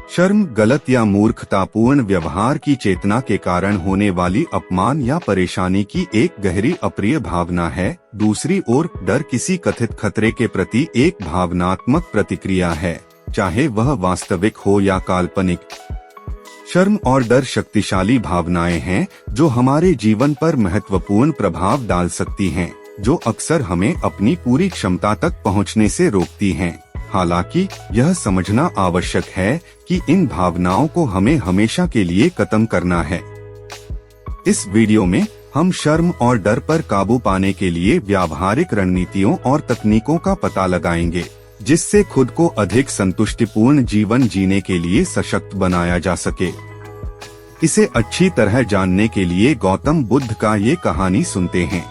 शर्म गलत या मूर्खतापूर्ण व्यवहार की चेतना के कारण होने वाली अपमान या परेशानी की एक गहरी अप्रिय भावना है। दूसरी ओर डर किसी कथित खतरे के प्रति एक भावनात्मक प्रतिक्रिया है, चाहे वह वास्तविक हो या काल्पनिक। शर्म और डर शक्तिशाली भावनाएं हैं जो हमारे जीवन पर महत्वपूर्ण प्रभाव डाल सकती हैं, जो अक्सर हमें अपनी पूरी क्षमता तक पहुंचने से रोकती हैं। हालांकि यह समझना आवश्यक है कि इन भावनाओं को हमें हमेशा के लिए खत्म करना है। इस वीडियो में हम शर्म और डर पर काबू पाने के लिए व्यावहारिक रणनीतियों और तकनीकों का पता लगाएंगे, जिससे खुद को अधिक संतुष्टिपूर्ण जीवन जीने के लिए सशक्त बनाया जा सके। इसे अच्छी तरह जानने के लिए गौतम बुद्ध का ये कहानी सुनते हैं।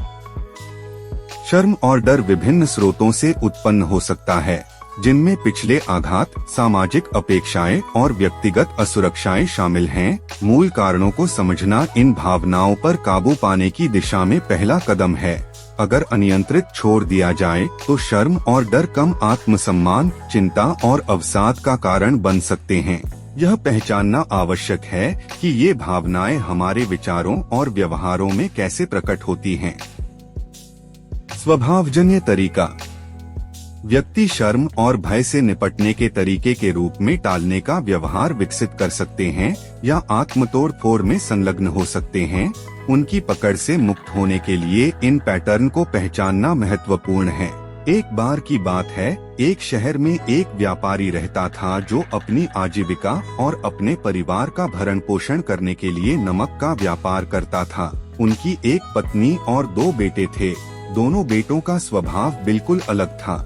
शर्म और डर विभिन्न स्रोतों से उत्पन्न हो सकता है, जिनमें पिछले आघात, सामाजिक अपेक्षाएं और व्यक्तिगत असुरक्षाएं शामिल हैं। मूल कारणों को समझना इन भावनाओं पर काबू पाने की दिशा में पहला कदम है। अगर अनियंत्रित छोड़ दिया जाए तो शर्म और डर कम आत्मसम्मान, चिंता और अवसाद का कारण बन सकते हैं। यह पहचानना आवश्यक है कि ये भावनाएं हमारे विचारों और व्यवहारों में कैसे प्रकट होती हैं। स्वभावजन्य तरीका। व्यक्ति शर्म और भय से निपटने के तरीके के रूप में टालने का व्यवहार विकसित कर सकते हैं या आत्मतोड़ फोड़ में संलग्न हो सकते हैं। उनकी पकड़ से मुक्त होने के लिए इन पैटर्न को पहचानना महत्वपूर्ण है। एक बार की बात है, एक शहर में एक व्यापारी रहता था जो अपनी आजीविका और अपने परिवार का भरण पोषण करने के लिए नमक का व्यापार करता था। उनकी एक पत्नी और 2 बेटे थे। दोनों बेटों का स्वभाव बिल्कुल अलग था।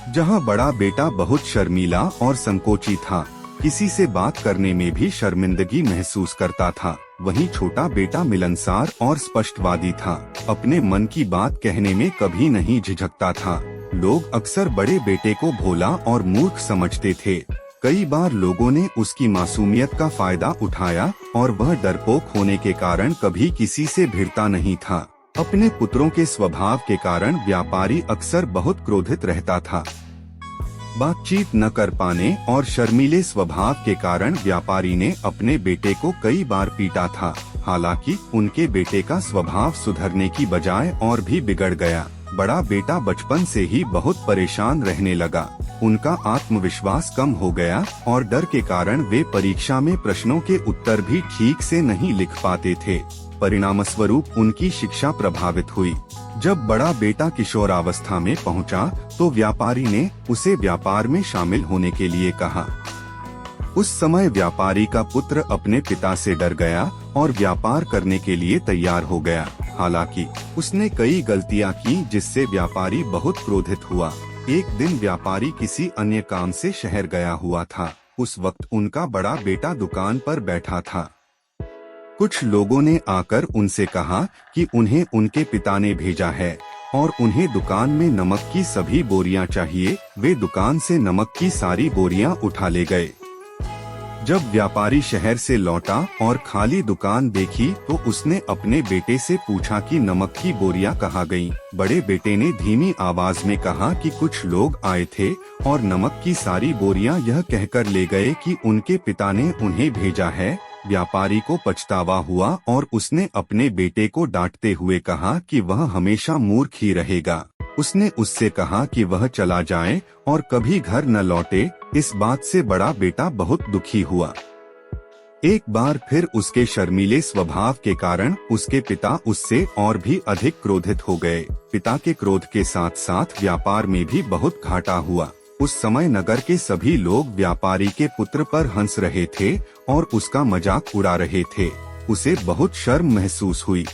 जहां बड़ा बेटा बहुत शर्मीला और संकोची था, किसी से बात करने में भी शर्मिंदगी महसूस करता था, वहीं छोटा बेटा मिलनसार और स्पष्टवादी था। अपने मन की बात कहने में कभी नहीं झिझकता था। लोग अक्सर बड़े बेटे को भोला और मूर्ख समझते थे। कई बार लोगों ने उसकी मासूमियत का फायदा उठाया और वह डरपोक होने के कारण कभी किसी से भिड़ता नहीं था। अपने पुत्रों के स्वभाव के कारण व्यापारी अक्सर बहुत क्रोधित रहता था। बातचीत न कर पाने और शर्मीले स्वभाव के कारण व्यापारी ने अपने बेटे को कई बार पीटा था। हालांकि उनके बेटे का स्वभाव सुधरने की बजाय और भी बिगड़ गया। बड़ा बेटा बचपन से ही बहुत परेशान रहने लगा। उनका आत्मविश्वास कम हो गया और डर के कारण वे परीक्षा में प्रश्नों के उत्तर भी ठीक से नहीं लिख पाते थे। परिणामस्वरूप उनकी शिक्षा प्रभावित हुई। जब बड़ा बेटा किशोरावस्था में पहुंचा, तो व्यापारी ने उसे व्यापार में शामिल होने के लिए कहा। उस समय व्यापारी का पुत्र अपने पिता से डर गया और व्यापार करने के लिए तैयार हो गया। हालांकि उसने कई गलतियां की, जिससे व्यापारी बहुत क्रोधित हुआ। एक दिन व्यापारी किसी अन्य काम से शहर गया हुआ था। उस वक्त उनका बड़ा बेटा दुकान पर बैठा था। कुछ लोगों ने आकर उनसे कहा कि उन्हें उनके पिता ने भेजा है और उन्हें दुकान में नमक की सभी बोरियां चाहिए। वे दुकान से नमक की सारी बोरियां उठा ले गए। जब व्यापारी शहर से लौटा और खाली दुकान देखी, तो उसने अपने बेटे से पूछा कि नमक की बोरियां कहाँ गईं? बड़े बेटे ने धीमी आवाज में कहा कि कुछ लोग आए थे और नमक की सारी बोरियां यह कहकर ले गए कि उनके पिता ने उन्हें भेजा है। व्यापारी को पछतावा हुआ और उसने अपने बेटे को डांटते हुए कहा कि वह हमेशा मूर्ख ही रहेगा। उसने उससे कहा कि वह चला जाए और कभी घर न लौटे। इस बात से बड़ा बेटा बहुत दुखी हुआ। एक बार फिर उसके शर्मीले स्वभाव के कारण उसके पिता उससे और भी अधिक क्रोधित हो गए। पिता के क्रोध के साथ साथ व्यापार में भी बहुत घाटा हुआ। उस समय नगर के सभी लोग व्यापारी के पुत्र पर हंस रहे थे और उसका मजाक उड़ा रहे थे। उसे बहुत शर्म महसूस हुई।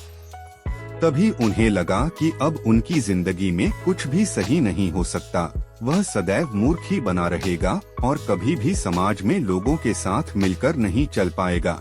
तभी उन्हें लगा कि अब उनकी जिंदगी में कुछ भी सही नहीं हो सकता। वह सदैव मूर्ख ही बना रहेगा और कभी भी समाज में लोगों के साथ मिलकर नहीं चल पाएगा।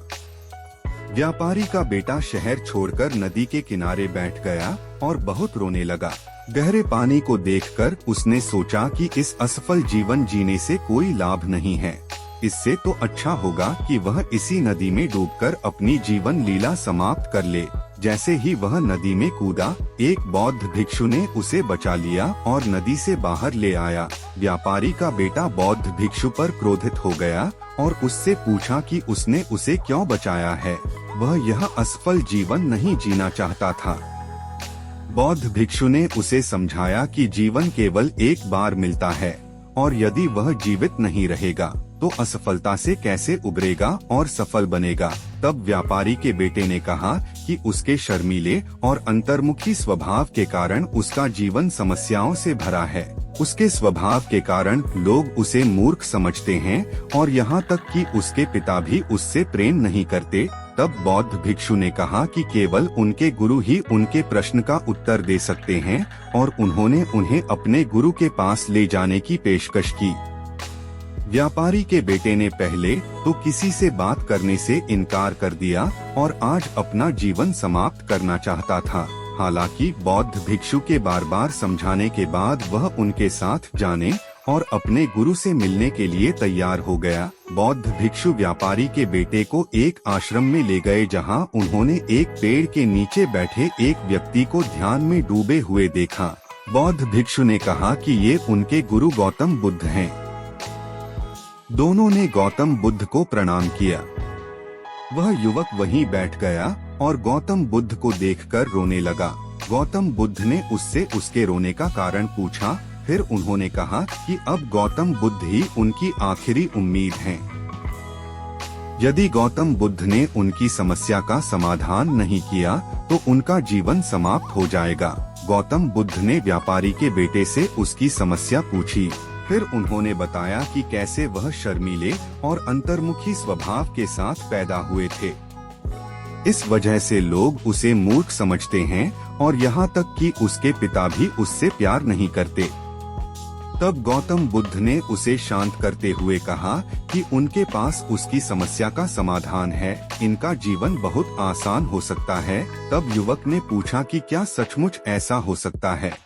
व्यापारी का बेटा शहर छोड़कर नदी के किनारे बैठ गया और बहुत रोने लगा। गहरे पानी को देखकर उसने सोचा कि इस असफल जीवन जीने से कोई लाभ नहीं है। इससे तो अच्छा होगा कि वह इसी नदी में डूबकर अपनी जीवन लीला समाप्त कर ले। जैसे ही वह नदी में कूदा, एक बौद्ध भिक्षु ने उसे बचा लिया और नदी से बाहर ले आया। व्यापारी का बेटा बौद्ध भिक्षु पर क्रोधित हो गया और उससे पूछा कि उसने उसे क्यों बचाया है। वह यह असफल जीवन नहीं जीना चाहता था। बौद्ध भिक्षु ने उसे समझाया कि जीवन केवल एक बार मिलता है और यदि वह जीवित नहीं रहेगा तो असफलता से कैसे उबरेगा और सफल बनेगा। तब व्यापारी के बेटे ने कहा कि उसके शर्मीले और अंतर्मुखी स्वभाव के कारण उसका जीवन समस्याओं से भरा है। उसके स्वभाव के कारण लोग उसे मूर्ख समझते हैं और यहाँ तक कि उसके पिता भी उससे प्रेम नहीं करते। तब बौद्ध भिक्षु ने कहा कि केवल उनके गुरु ही उनके प्रश्न का उत्तर दे सकते हैं और उन्होंने उन्हें अपने गुरु के पास ले जाने की पेशकश की। व्यापारी के बेटे ने पहले तो किसी से बात करने से इनकार कर दिया और आज अपना जीवन समाप्त करना चाहता था। हालांकि बौद्ध भिक्षु के बार बार समझाने के बाद वह उनके साथ जाने और अपने गुरु से मिलने के लिए तैयार हो गया। बौद्ध भिक्षु व्यापारी के बेटे को एक आश्रम में ले गए जहां उन्होंने एक पेड़ के नीचे बैठे एक व्यक्ति को ध्यान में डूबे हुए देखा। बौद्ध भिक्षु ने कहा कि ये उनके गुरु गौतम बुद्ध हैं। दोनों ने गौतम बुद्ध को प्रणाम किया। वह युवक वहीं बैठ गया और गौतम बुद्ध को देखकर रोने लगा। गौतम बुद्ध ने उससे उसके रोने का कारण पूछा। फिर उन्होंने कहा कि अब गौतम बुद्ध ही उनकी आखिरी उम्मीद हैं। यदि गौतम बुद्ध ने उनकी समस्या का समाधान नहीं किया तो उनका जीवन समाप्त हो जाएगा। गौतम बुद्ध ने व्यापारी के बेटे से उसकी समस्या पूछी। फिर उन्होंने बताया कि कैसे वह शर्मीले और अंतर्मुखी स्वभाव के साथ पैदा हुए थे। इस वजह से लोग उसे मूर्ख समझते हैं और यहाँ तक कि उसके पिता भी उससे प्यार नहीं करते। तब गौतम बुद्ध ने उसे शांत करते हुए कहा कि उनके पास उसकी समस्या का समाधान है, इनका जीवन बहुत आसान हो सकता है। तब युवक ने पूछा कि क्या सचमुच ऐसा हो सकता है।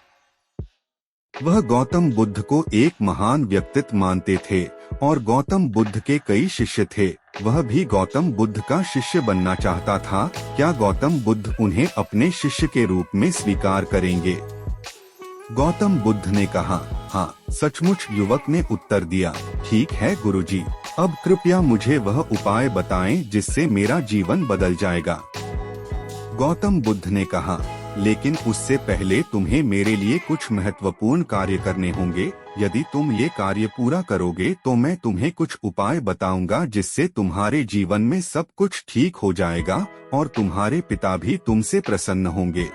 वह गौतम बुद्ध को एक महान व्यक्तित्व मानते थे और गौतम बुद्ध के कई शिष्य थे। वह भी गौतम बुद्ध का शिष्य बनना चाहता था। क्या गौतम बुद्ध उन्हें अपने शिष्य के रूप में स्वीकार करेंगे? गौतम बुद्ध ने कहा, हाँ सचमुच। युवक ने उत्तर दिया, ठीक है गुरुजी, अब कृपया मुझे वह उपाय बताएं जिससे मेरा जीवन बदल जाएगा। गौतम बुद्ध ने कहा, लेकिन उससे पहले तुम्हें मेरे लिए कुछ महत्वपूर्ण कार्य करने होंगे। यदि तुम ये कार्य पूरा करोगे तो मैं तुम्हें कुछ उपाय बताऊंगा जिससे तुम्हारे जीवन में सब कुछ ठीक हो जाएगा और तुम्हारे पिता भी तुमसे प्रसन्न होंगे।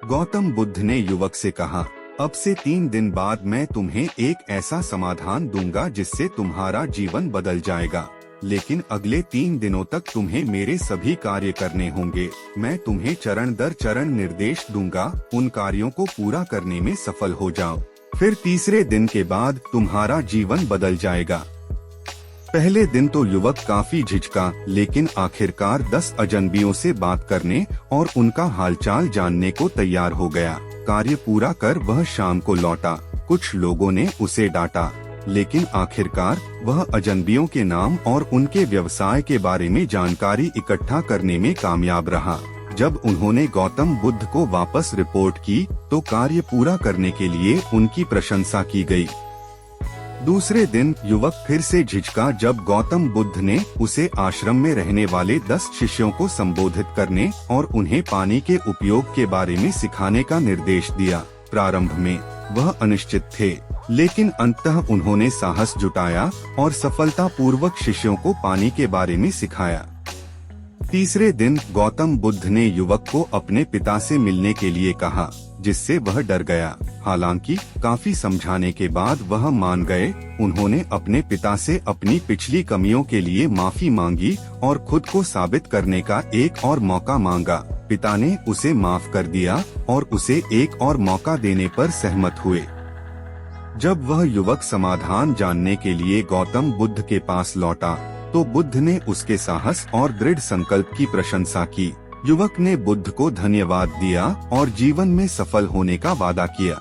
गौतम बुद्ध ने युवक से कहा, अब से 3 दिन बाद मैं तुम्हें एक ऐसा समाधान दूंगा जिससे तुम्हारा जीवन बदल जाएगा, लेकिन अगले 3 दिनों तक तुम्हें मेरे सभी कार्य करने होंगे। मैं तुम्हें चरण दर चरण निर्देश दूंगा, उन कार्यों को पूरा करने में सफल हो जाओ। फिर तीसरे दिन के बाद तुम्हारा जीवन बदल जाएगा। पहले दिन तो युवक काफी झिझका, लेकिन आखिरकार 10 अजनबियों से बात करने और उनका हालचाल जानने को तैयार हो गया। कार्य पूरा कर वह शाम को लौटा। कुछ लोगों ने उसे डांटा, लेकिन आखिरकार वह अजनबियों के नाम और उनके व्यवसाय के बारे में जानकारी इकट्ठा करने में कामयाब रहा। जब उन्होंने गौतम बुद्ध को वापस रिपोर्ट की तो कार्य पूरा करने के लिए उनकी प्रशंसा की गई। दूसरे दिन युवक फिर से झिझका जब गौतम बुद्ध ने उसे आश्रम में रहने वाले 10 शिष्यों को संबोधित करने और उन्हें पानी के उपयोग के बारे में सिखाने का निर्देश दिया। प्रारंभ में वह अनिश्चित थे, लेकिन अंततः उन्होंने साहस जुटाया और सफलतापूर्वक शिष्यों को पानी के बारे में सिखाया। तीसरे दिन गौतम बुद्ध ने युवक को अपने पिता से मिलने के लिए कहा, जिससे वह डर गया। हालांकि काफी समझाने के बाद वह मान गए। उन्होंने अपने पिता से अपनी पिछली कमियों के लिए माफी मांगी और खुद को साबित करने का एक और मौका मांगा। पिता ने उसे माफ कर दिया और उसे एक और मौका देने पर सहमत हुए। जब वह युवक समाधान जानने के लिए गौतम बुद्ध के पास लौटा तो बुद्ध ने उसके साहस और दृढ़ संकल्प की प्रशंसा की। युवक ने बुद्ध को धन्यवाद दिया और जीवन में सफल होने का वादा किया।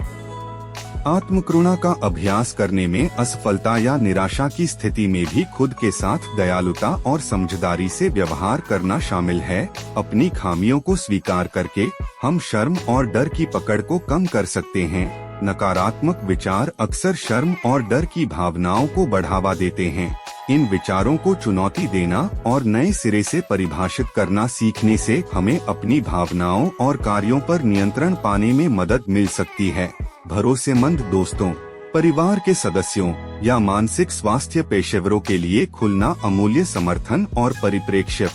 आत्मकरुणा का अभ्यास करने में असफलता या निराशा की स्थिति में भी खुद के साथ दयालुता और समझदारी से व्यवहार करना शामिल है। अपनी खामियों को स्वीकार करके हम शर्म और डर की पकड़ को कम कर सकते हैं। नकारात्मक विचार अक्सर शर्म और डर की भावनाओं को बढ़ावा देते हैं। इन विचारों को चुनौती देना और नए सिरे से परिभाषित करना सीखने से हमें अपनी भावनाओं और कार्यों पर नियंत्रण पाने में मदद मिल सकती है। भरोसेमंद दोस्तों, परिवार के सदस्यों या मानसिक स्वास्थ्य पेशेवरों के लिए खुलना अमूल्य समर्थन और परिप्रेक्ष्य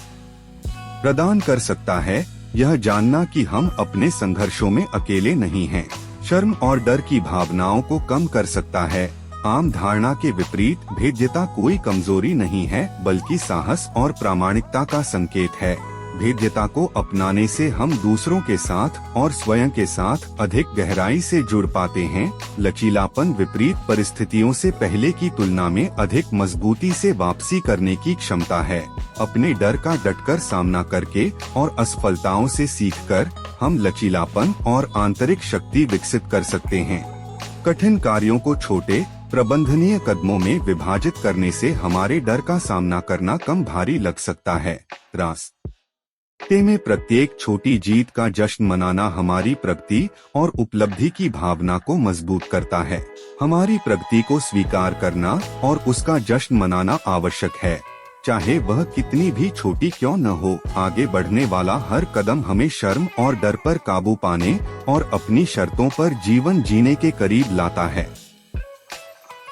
प्रदान कर सकता है। यह जानना कि हम अपने संघर्षों में अकेले नहीं हैं, शर्म और डर की भावनाओं को कम कर सकता है। आम धारणा के विपरीत भेद्यता कोई कमजोरी नहीं है, बल्कि साहस और प्रामाणिकता का संकेत है। भेद्यता को अपनाने से हम दूसरों के साथ और स्वयं के साथ अधिक गहराई से जुड़ पाते हैं। लचीलापन विपरीत परिस्थितियों से पहले की तुलना में अधिक मजबूती से वापसी करने की क्षमता है। अपने डर का डटकर सामना करके और असफलताओं से सीखकर हम लचीलापन और आंतरिक शक्ति विकसित कर सकते हैं। कठिन कार्यों को छोटे प्रबंधनीय कदमों में विभाजित करने से हमारे डर का सामना करना कम भारी लग सकता है। रास्ते में प्रत्येक छोटी जीत का जश्न मनाना हमारी प्रगति और उपलब्धि की भावना को मजबूत करता है। हमारी प्रगति को स्वीकार करना और उसका जश्न मनाना आवश्यक है, चाहे वह कितनी भी छोटी क्यों न हो। आगे बढ़ने वाला हर कदम हमें शर्म और डर पर काबू पाने और अपनी शर्तों पर जीवन जीने के करीब लाता है।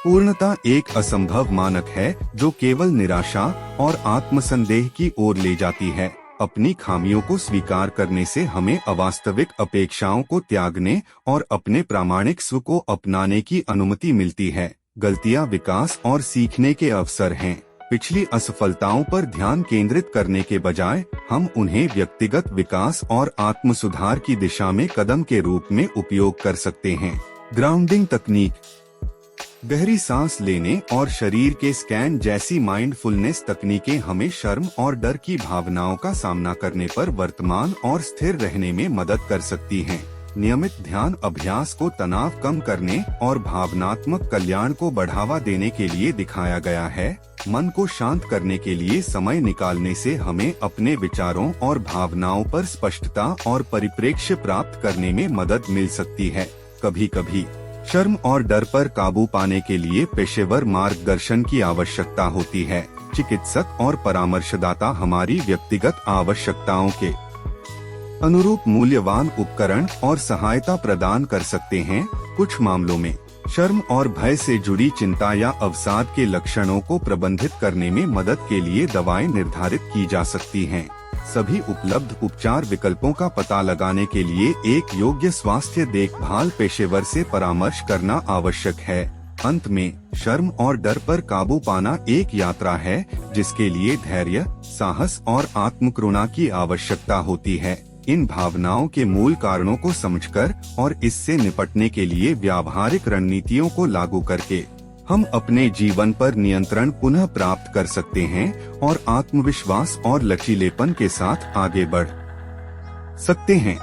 पूर्णता एक असंभव मानक है जो केवल निराशा और आत्मसंदेह की ओर ले जाती है। अपनी खामियों को स्वीकार करने से हमें अवास्तविक अपेक्षाओं को त्यागने और अपने प्रामाणिक स्व को अपनाने की अनुमति मिलती है। गलतियां विकास और सीखने के अवसर हैं। पिछली असफलताओं पर ध्यान केंद्रित करने के बजाय हम उन्हें व्यक्तिगत विकास और आत्म सुधार की दिशा में कदम के रूप में उपयोग कर सकते हैं। ग्राउंडिंग तकनीक, गहरी सांस लेने और शरीर के स्कैन जैसी माइंडफुलनेस तकनीकें हमें शर्म और डर की भावनाओं का सामना करने पर वर्तमान और स्थिर रहने में मदद कर सकती हैं। नियमित ध्यान अभ्यास को तनाव कम करने और भावनात्मक कल्याण को बढ़ावा देने के लिए दिखाया गया है। मन को शांत करने के लिए समय निकालने से हमें अपने विचारों और भावनाओं पर स्पष्टता और परिप्रेक्ष्य प्राप्त करने में मदद मिल सकती है। कभी कभी शर्म और डर पर काबू पाने के लिए पेशेवर मार्गदर्शन की आवश्यकता होती है। चिकित्सक और परामर्शदाता हमारी व्यक्तिगत आवश्यकताओं के अनुरूप मूल्यवान उपकरण और सहायता प्रदान कर सकते हैं। कुछ मामलों में शर्म और भय से जुड़ी चिंता या अवसाद के लक्षणों को प्रबंधित करने में मदद के लिए दवाएं निर्धारित की जा सकती हैं। सभी उपलब्ध उपचार विकल्पों का पता लगाने के लिए एक योग्य स्वास्थ्य देखभाल पेशेवर से परामर्श करना आवश्यक है। अंत में, शर्म और डर पर काबू पाना एक यात्रा है जिसके लिए धैर्य, साहस और आत्मकरुणा की आवश्यकता होती है। इन भावनाओं के मूल कारणों को समझकर और इससे निपटने के लिए व्यावहारिक रणनीतियों को लागू करके हम अपने जीवन पर नियंत्रण पुनः प्राप्त कर सकते हैं और आत्मविश्वास और लचीलेपन के साथ आगे बढ़ सकते हैं।